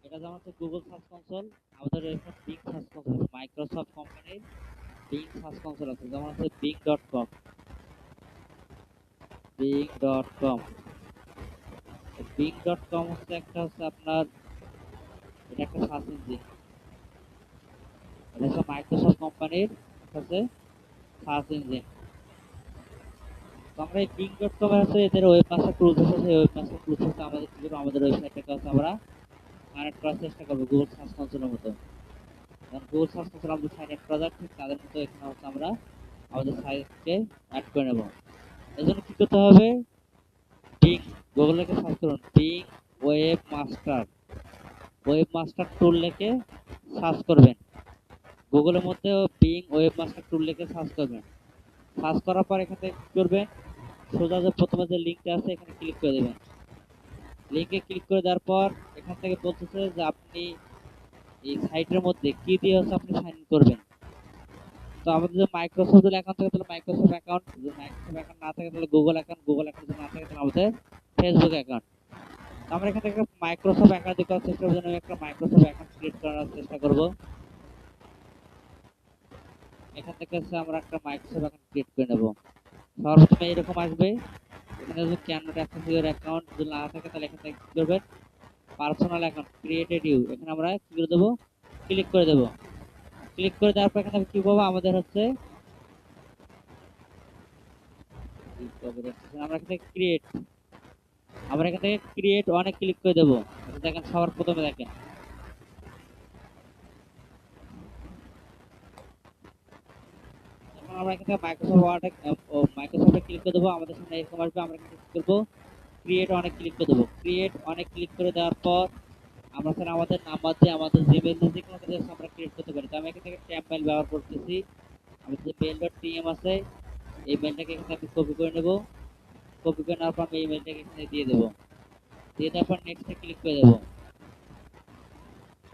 এটা যেমন হচ্ছে গুগল সার্চ কনসোল, আমাদের এরকম বিং সার্চ কনসোল আছে, মাইক্রোসফট কোম্পানির বিং সার্চ কনসোল আছে, যেমন হচ্ছে bing.com। bing.com হচ্ছে একটা হচ্ছে আপনার, এটা একটা সার্চ ইঞ্জিন, এটা হচ্ছে মাইক্রোসফট কোম্পানির হচ্ছে সার্চ ইঞ্জিন। তো আমরা এই bing.com এর হচ্ছে এদের ওয়েব মাস্টার টুলস আছে, সেই ওয়েব মাস্টার টুলস হচ্ছে আমাদের কি করবো, আমাদের ওয়েবসাইটটাকে হচ্ছে আমরা কানেক্ট করার চেষ্টা করবো গুগল সার্চ কনসোলের মতো। কারণ গুগল সার্চ কনসোল আমাদের সাইট অ্যাড করা যায়, ঠিক তাদের মতো এখানে হচ্ছে আমরা আমাদের সাইটকে অ্যাড করে নেব। এর জন্য কি করতে হবে, বিং, গুগল লিখে সার্চ করুন Bing web master, webmaster tool লিখে সার্চ করবেন। গুগলের মধ্যে বিং ওয়েব মাস্টার টুল লিখে সার্চ করবেন। সার্চ করার পর এখান থেকে কি করবেন, সোজা যে প্রথমে যে লিঙ্কটা আছে এখানে ক্লিক করে দেবেন। লিঙ্কে ক্লিক করে দেওয়ার পর এখান থেকে বলতেছে যে আপনি এই সাইটের মধ্যে কি দিয়ে হচ্ছে আপনি সাইন ইন করবেন। তো আমাদের যে মাইক্রোসফট অ্যাকাউন্ট থাকে তাহলে মাইক্রোসফট অ্যাকাউন্ট, যদি মাইক্রোসফট অ্যাকাউন্ট না থাকে তাহলে গুগল অ্যাকাউন্ট, গুগল অ্যাকাউন্ট যদি না থাকে তাহলে আমাদের ফেসবুক অ্যাকাউন্ট। তো আমরা এখান থেকে মাইক্রোসফট অ্যাকাউন্ট দিয়ে করার চেষ্টা করবো, আমি একটা মাইক্রোসফট অ্যাকাউন্ট ক্রিয়েট করার চেষ্টা করব। এখান থেকে হচ্ছে আমরা একটা মাইক্রোসফট অ্যাকাউন্ট ক্রিয়েট করে নেব। সর্বপ্রথমে এরকম আসবে, এখানে যদি can not access your account যদি না থাকে তাহলে এখান থেকে কি করবেন, পার্সোনাল অ্যাকাউন্ট ক্রিয়েটেড ইউ, এখানে আমরা কি করে দেবো, ক্লিক করে দেবো। ক্লিক করে দেওয়ার পর এখানে কি পাবো, আমাদের হচ্ছে আমরা এখান থেকে ক্রিয়েট, আমরা এখান থেকে ক্রিয়েট অনেক ক্লিক করে দেবো। দেখেন সবার প্রথমে দেখেন, এখন আমরা এখান থেকে মাইক্রোসফট ওয়ার্ড, মাইক্রোসফটে ক্লিক করে দেবো, আমাদের সামনে এরকম আসবে। আমরা এখানে কি করবো, ক্রিয়েট অনেক ক্লিক করে দেবো। ক্রিয়েট অনেক ক্লিক করে দেওয়ার পর আমরা স্যার আমাদের নাম্বার দিয়ে, আমাদের জিমেল দিয়ে যে কোনো কিছু আমরা ক্রিয়েট করতে পারি। তো আমি এখান থেকে ট্যাব মেল ব্যবহার করতেছি, আমাদের যে মেল.টিএম আছে এই মেলটাকে এখানে আমি কপি করে নেব। কপি করে নেওয়ার পর আমি এই মেলটাকে এখানে দিয়ে দেবো। দিয়ে দেওয়ার পর নেক্সটে ক্লিক করে দেবো।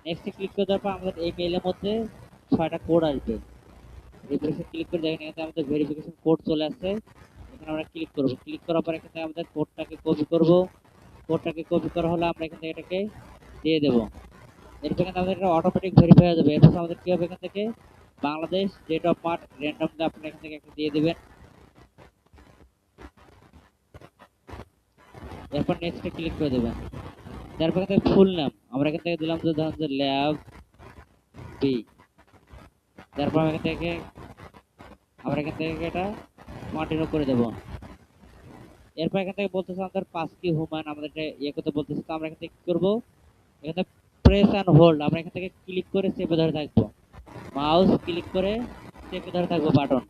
নেক্সটে ক্লিক করে দেওয়ার পর আমাদের এই মেলের মধ্যে 6টা কোড আসবে। রিফ্রেশে ক্লিক করে দেখেন এখানে আমাদের ভেরিফিকেশন কোড চলে আসছে। এখানে আমরা ক্লিক করব। ক্লিক করার পর এখানে আমাদের কোডটাকে কপি করব। কোডটাকে কপি করা হলে আমরা এখান থেকে এটাকে দিয়ে দেব। এরপর এখানে আমাদের এটা অটোমেটিক ভেরিফাই হয়ে যাবে। এরপর আমাদের কি হবে, এখান থেকে Bangladesh date of birth randomly আপনি এখান থেকে একটা দিয়ে দেবেন। এরপর নেক্সটে ক্লিক করে দেবেন। তারপর এখান থেকে ফুল নাম আমরা এখান থেকে দিলাম, যে ধরুন যে ল্যাব বি। তারপর এখান থেকে আমরা এখান থেকে এটা কন্টিনিউ করে দেবো। এরপর এখান থেকে বলতেছে আমাদের পাস কি হুমান, আমাদের এটা ইয়ে করতে বলতেছে। তো আমরা এখান থেকে কি করবো, এখান থেকে প্রেস অ্যান্ড হোল্ড, আমরা এখান থেকে ক্লিক করে চেপে ধরে থাকবো, মাউস ক্লিক করে চেপে ধরে থাকবো বাটন।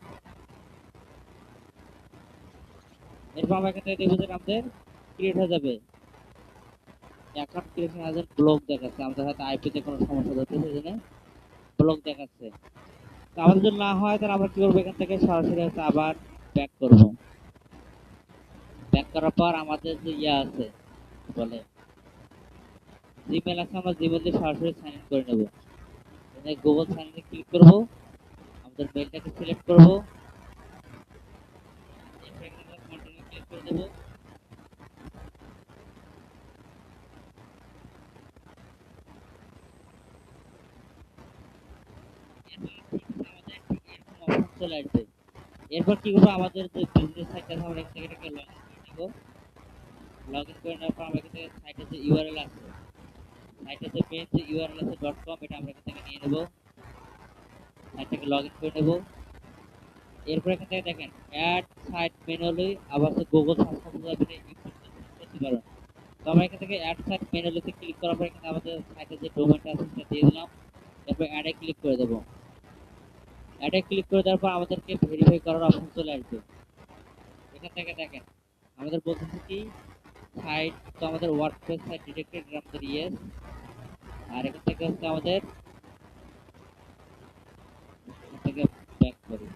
এরপর আমরা এখান থেকে দেখবো যে আমাদের ক্রিয়েট হয়ে যাবে। অ্যাকাউন্ট ক্রিয়েশন আজ ব্লক দেখাচ্ছে, আমাদের হয়তো আইপিতে কোনো সমস্যা হচ্ছে, সেই জন্য ব্লক দেখাচ্ছে। তো আমাদের যদি না হয় তাহলে আমরা কি করবো, এখান থেকে সরাসরি হচ্ছে আবার ব্যাক করবো। ব্যাক করার পর আমাদের যে ইয়ে আছে বলে জিমেল আছে, আমরা জিমেল দিয়ে সরাসরি সাইন ইন করে নেবো। গুগল সাইন ইনে ক্লিক করবো, আমাদের মেলটাকে সিলেক্ট করবো, কন্টিনিউ ক্লিক করে দেবো। চলে আসবে। এরপর কি করবো, আমাদের যে বিজনেস সাইট আছে আমরা এখান থেকে এটাকে লগ ইন করে নেবো। লগ ইন করে নেওয়ার পর আমরা এখান থেকে সাইটের যে ইউআরএল আছে, সাইটের যে মেন যে ইউআরএল আছে .com, এটা আমরা এখান থেকে নিয়ে নেবো। সাইটটাকে লগ ইন করে নেবো। এরপর এখান থেকে দেখেন অ্যাড সাইট ম্যানুয়ালি, আবার গুগল সার্চ করতে আপনি করতে পারেন। তো আমরা এখান থেকে অ্যাড সাইট ম্যানুয়ালিতে ক্লিক করার পর এখানে আমাদের সাইটের যে ডোমেনটা আছে সেটা দিয়ে দিলাম। এরপর অ্যাডে ক্লিক করে দেবো। অ্যাডে ক্লিক করে দেওয়ার পর আমাদেরকে ভেরিফাই করার অপশন চলে আসবে। এখান থেকে দেখেন আমাদের বলতেছে কি সাইট, তো আমাদের ওয়ার্ডপ্রেস সাইট ডিটেক্টেড, আমাদের ইয়েস। আর এখান থেকে হচ্ছে আমাদের এখান থেকে ব্যাক করি,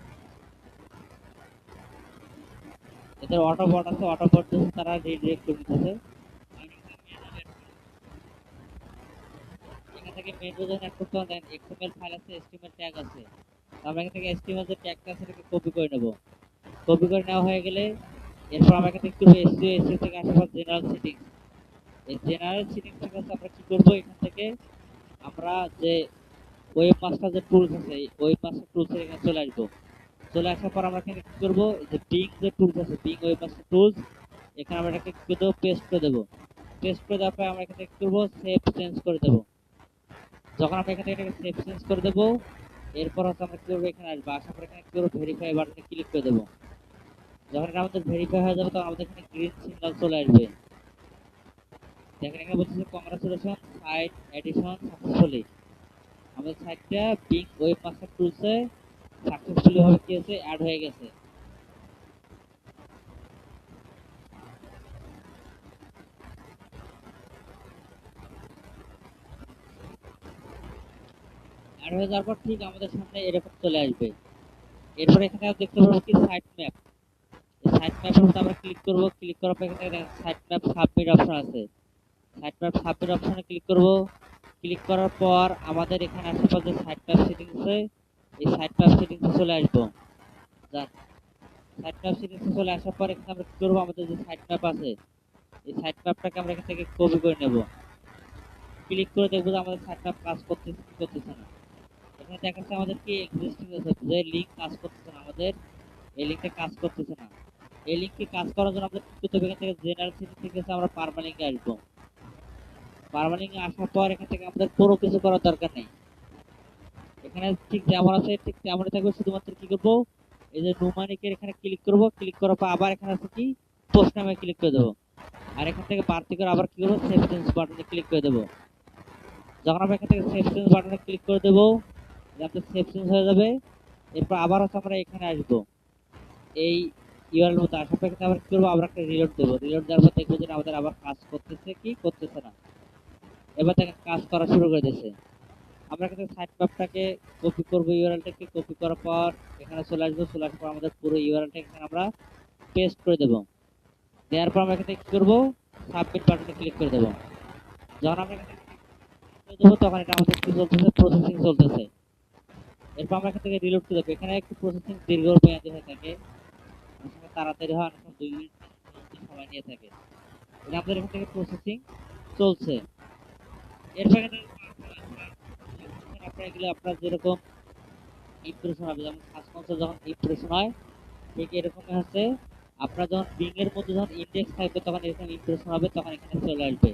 এদের অটো বট আছে, অটো বট তারা রিডিরেক্ট করে দিতেছে। এখান থেকে মেন যখন অ্যাড করতে হবে, এক্সএমএল ফাইল আছে, এচটিএমএল ট্যাগ আছে। আমরা এখান থেকে এচটিএমএল যে ট্যাগটা আছে সেটাকে কপি করে নেব। কপি করে নেওয়া হয়ে গেলে এরপর আমরা এখান থেকে কি করব, এসইও এসইও থেকে আসার পর জেনারেল সেটিংস, এই জেনারেল সেটিংস থেকে আমরা কি করব, এখান থেকে আমরা যে ওয়েব মাস্টার যে টুলস আছে এই ওয়েব মাস্টার টুলস এর এখানে চলে আসবো। চলে আসার পর আমরা এখানে কি করব, এই যে বিং যে টুলস আছে বিং ওয়েব মাস্টার টুলস, এখানে আমরা এটাকে কি করব, পেস্ট করে দেব। পেস্ট করে দেওয়ার পর আমরা এখানে কি করব, সেভ চেঞ্জ করে দেব। যখন আমরা এখান থেকে এটাকে সেভ চেঞ্জ করে দেব, এরপর হচ্ছে আমরা কি করবো, এখানে আসবো, আসার পর এখানে কি করবো, ভেরিফাই বাটনে ক্লিক করে দেবো। যখন এটা আমাদের ভেরিফাই হয়ে যাবে তখন আমাদের এখানে গ্রিন সিগন্যাল চলে আসবে। দেখেন এখানে বলতেছে কংগ্রাচুলেশন সাইট এডিশন সাকসেসফুলি। আমাদের সাইটটা বিং ওয়েব মাস্টার টুলসে সাকসেসফুলি ভাবে কি হয়েছে, অ্যাড হয়ে গেছে। অ্যাড হয়ে যাওয়ার পর ঠিক আমাদের সামনে এরকম চলে আসবে। এরপর এখানে দেখতে পাবো কি সাইট ম্যাপ। এই সাইট ম্যাপের মধ্যে আমরা ক্লিক করব, ক্লিক করার পর এখানে সাইট ম্যাপ সাবমিট অপশন আছে। সাইট ম্যাপ সাবমিট অপশনে ক্লিক করব। ক্লিক করার পর আমাদের এখানে আশেপাশে যে সাইট ম্যাপ সেটিংসে, এই সাইট ম্যাপ সেটিংসে চলে আসবো। যান, সাইট ম্যাপ সেটিংসে চলে আসার পর এখানে আমরা কি করবো, আমাদের যে সাইট ম্যাপ আছে এই সাইট ম্যাপটাকে আমরা এখান থেকে কপি করে নেব। ক্লিক করে দেখবো যে আমাদের সাইট ম্যাপ কাজ করতেছে কি করতেছে না। এখানে দেখাচ্ছে আমাদের কি এক্সিস্টিং আছে, যে লিঙ্ক কাজ করতেছে না, আমাদের এই লিঙ্কটা কাজ করতেছে না। এই লিঙ্কে কাজ করার জন্য আমাদের কি করতে হবে, এখান থেকে জেনারেল সেটিং থেকে আমরা পারমালিঙ্কে আসবো। পারমালিঙ্কে আসার পর এখান থেকে আমাদের কোনো কিছু করার দরকার নেই। এখানে ঠিক যেমন আছে ঠিক তেমনই থাকবে, শুধুমাত্র কি করবো, এই যে নুমানিকের এখানে ক্লিক করব, ক্লিক করার পর আবার এখানে আছে কি পোস্ট নামে ক্লিক করে দেবো। আর এখান থেকে বাড়তি করে আবার কি করবো, সেভ চেঞ্জ বাটনে ক্লিক করে দেবো। যখন আমরা এখান থেকে সেভ চেঞ্জ বাটনে ক্লিক করে দেবো, যাতে সেভ চেঞ্জ হয়ে যাবে। এরপর আবার হচ্ছে আমরা এখানে আসবো, এই ইউআরএল মধ্যে আসার পর এখানে আবার কি করবো, আমরা একটা রিলোড দেবো। রিলোড দেওয়ার পর দেখবো যে আমাদের আবার কাজ করতেছে কি করতেছে না। এবার দেখেন কাজ করা শুরু করে দিয়েছে। আমরা এখানে সাইট ম্যাপটাকে কপি করব, ইউআরএলটাকে কপি করার পর এখানে চলে আসবো। চলে আসার পর আমাদের পুরো ইউআরএলটা এখানে আমরা পেস্ট করে দেবো। দেওয়ার পর আমরা এখানে কি করবো, সাবমিট বাটনে ক্লিক করে দেবো। যখন আমরা এখানে ক্লিক করে দেবো তখন এটা আমাদের কি চলতেছে, প্রসেসিং চলতেছে। এরপর আমরা এখান থেকে রিলোড করে দেবো। এখানে একটু প্রসেসিং দীর্ঘমেয়াদী হয়ে থাকে, অনেক সময় তাড়াতাড়ি হয়, অনেক সময় 2 মিনিট সময় নিয়ে থাকে। এটা আমাদের এখান থেকে প্রসেসিং চলছে। এরপর এখানে আপনার এগুলো আপনার যেরকম ইমপ্রেশন হবে, যেমন সার্চ কনসোল যখন ইমপ্রেশন হয় ঠিক এরকম হচ্ছে, আপনার যখন বিং এর মধ্যে যখন ইন্ডেক্স থাকবে তখন এরকম ইমপ্রেশন হবে, তখন এখানে চলে আসবে।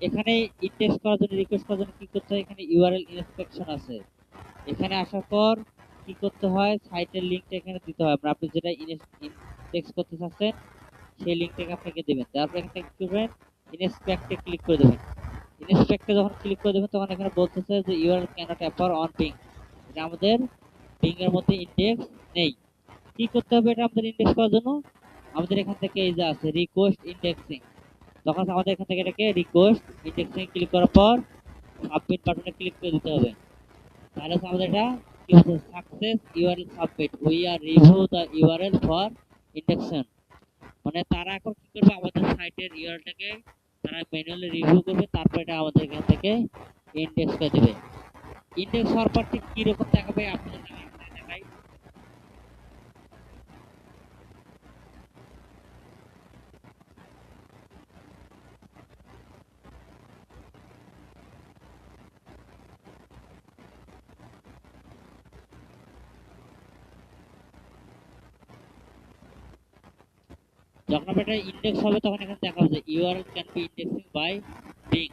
এখানে ইন্ডেক্স করার জন্য রিকোয়েস্ট করার জন্য কি করতে হয়, এখানে ইউআরএল ইন্সপেকশন আছে। এখানে আসার পর কি করতে হয়, সাইটের লিঙ্কটা এখানে দিতে হয়। আপনি যেটা ইন্ডেক্স করতে চাচ্ছেন সেই লিঙ্কটাকে আপনাকে দেবেন। তারপর এখান থেকে কি করবেন, ইনস্পেক্টে ক্লিক করে দেবেন। ইনস্পেক্টে যখন ক্লিক করে দেবেন তখন এখানে বলতেছে যে URL cannot appear on Bing. এটা আমাদের বিং এর মধ্যে ইন্ডেক্স নেই। কি করতে হবে এটা আমাদের ইন্ডেক্স করার জন্য, আমাদের এখান থেকে এই যে আছে রিকোয়েস্ট ইন্ডেক্সিং, তখন আমাদের এখান থেকে এটাকে রিকোয়েস্ট ইন্ডেক্সিং ক্লিক করার পর সাবমিট বাটনে ক্লিক করে দিতে হবে। তাহলে আমাদের এটা কি হচ্ছে, success URL submit, we are review the URL for induction. মানে তারা এখন কি করবে, আমাদের সাইটের ইউআরএলটাকে তারা ম্যানুয়ালি রিভিউ করবে, তারপর এটা আমাদের এখান থেকে ইন্ডেক্স করে দেবে। ইন্ডেক্স হওয়ার পর ঠিক কিরকম দেখাবে আপনাদের দেখাই। যখন আমরা এটা ইন্ডেক্স হবে তখন এখানে দেখাবে যে URL can be indexing by Bing.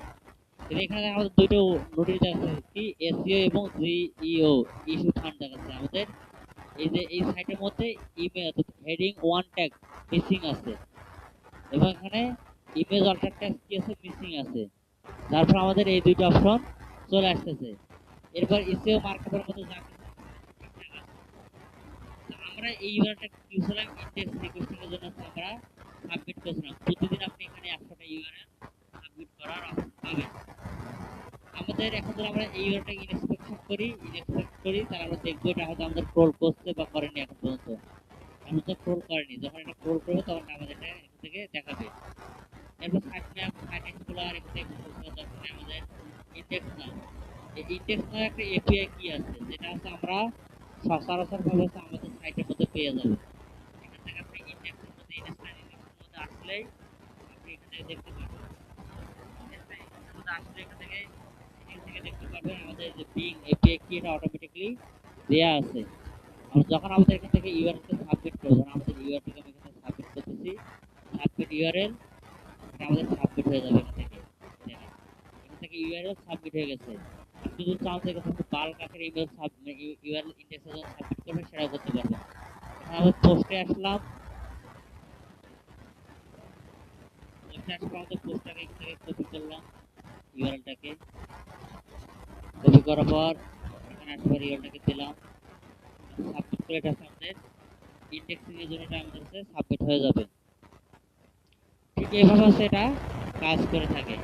এখানে আমাদের দুটো নোটিশ আছে কি, এসইও এবং জিইও ইস্যু ফান্ড দেখাচ্ছে আমাদের। এই যে এই সাইটের মধ্যে ইমেজ হেডিং 1 ট্যাগ মিসিং আছে, এবং এখানে ইমেজ অল্টার ট্যাগ কি আছে, মিসিং আছে। তারপর আমাদের এই দুইটা অপশন চলে আসতেছে। এরপর এসইও মার্কআপের মধ্যে যা কিছু আমরা এই ইউআরএলটা ইউজ করলাম ইন্ডেক্স রিকোয়েস্টিং এর জন্য, আমরা সাবমিট করেছিলাম। প্রতিদিন আপনি এখানে 100টা ইউআরএল সাবমিট করার অপশন পাবেন। আমাদের এখন যদি আমরা এই ইউআরএলটা ইনস্পেক্ট করি তাহলে আমরা দেখবো এটা হয়তো আমাদের ট্রোল করছে বা করেনি এখন পর্যন্ত। এখন তো ট্রোল করেনি, যখন এটা ট্রোল করবে তখন আমাদের এটা এখান থেকে দেখাবে। এরপর সাইট ম্যাপ, সাইট এক্সপ্লোরার, এখান থেকে আমাদের ইন্ডেক্স নাও। এই ইন্ডেক্স নাও একটা এপিআই কি আছে, যেটা হচ্ছে আমরা সচরাচর ভাবে আমাদের সাইটের মধ্যে পেয়ে যাবো। এখান থেকে আপনি ইন্ডেক্সের মধ্যে ইনস্ট্যান্ট ইন্ডেক্সের মধ্যে আসলেই আপনি এখান থেকে দেখতে পাবেন। আসলে এখান থেকে দেখতে পারবেন আমাদের যে পিং এপিআই কি এটা অটোমেটিক্যালি দেয়া আছে। আমরা যখন আমাদের এখান থেকে ইউআরএল টা সাবমিট করব, ধরুন আমাদের ইউআরএল টা আমি এখানে সাবমিট করতেছি, সাবমিট ইউআরএল, এটা আমাদের সাবমিট হয়ে যাবে এখান থেকে। দেখেন, এখান থেকে ইউআরএল সাবমিট হয়ে গেছে। আপনি যদি চান যে এখানে বাল্ক আকারে ইমেল ইউআরএল ইন্ডেক্সে যখন সাবমিট করবেন সেটাও করতে পারবেন। এখন আমরা পোস্টে আসলাম, পোস্টে আসলে আমাদের পোস্টটাকে এখান থেকে কপি করলাম, ইউআরএলটাকে কপি করার পর এখানে আসার ইউআরএলটাকে দিলাম, সাবমিট করে এটা আমাদের ইন্ডেক্সিং এর জন্য এটা আমাদের কাছে সাবমিট হয়ে যাবে। ঠিক এইভাবে হচ্ছে এটা কাজ করে থাকে।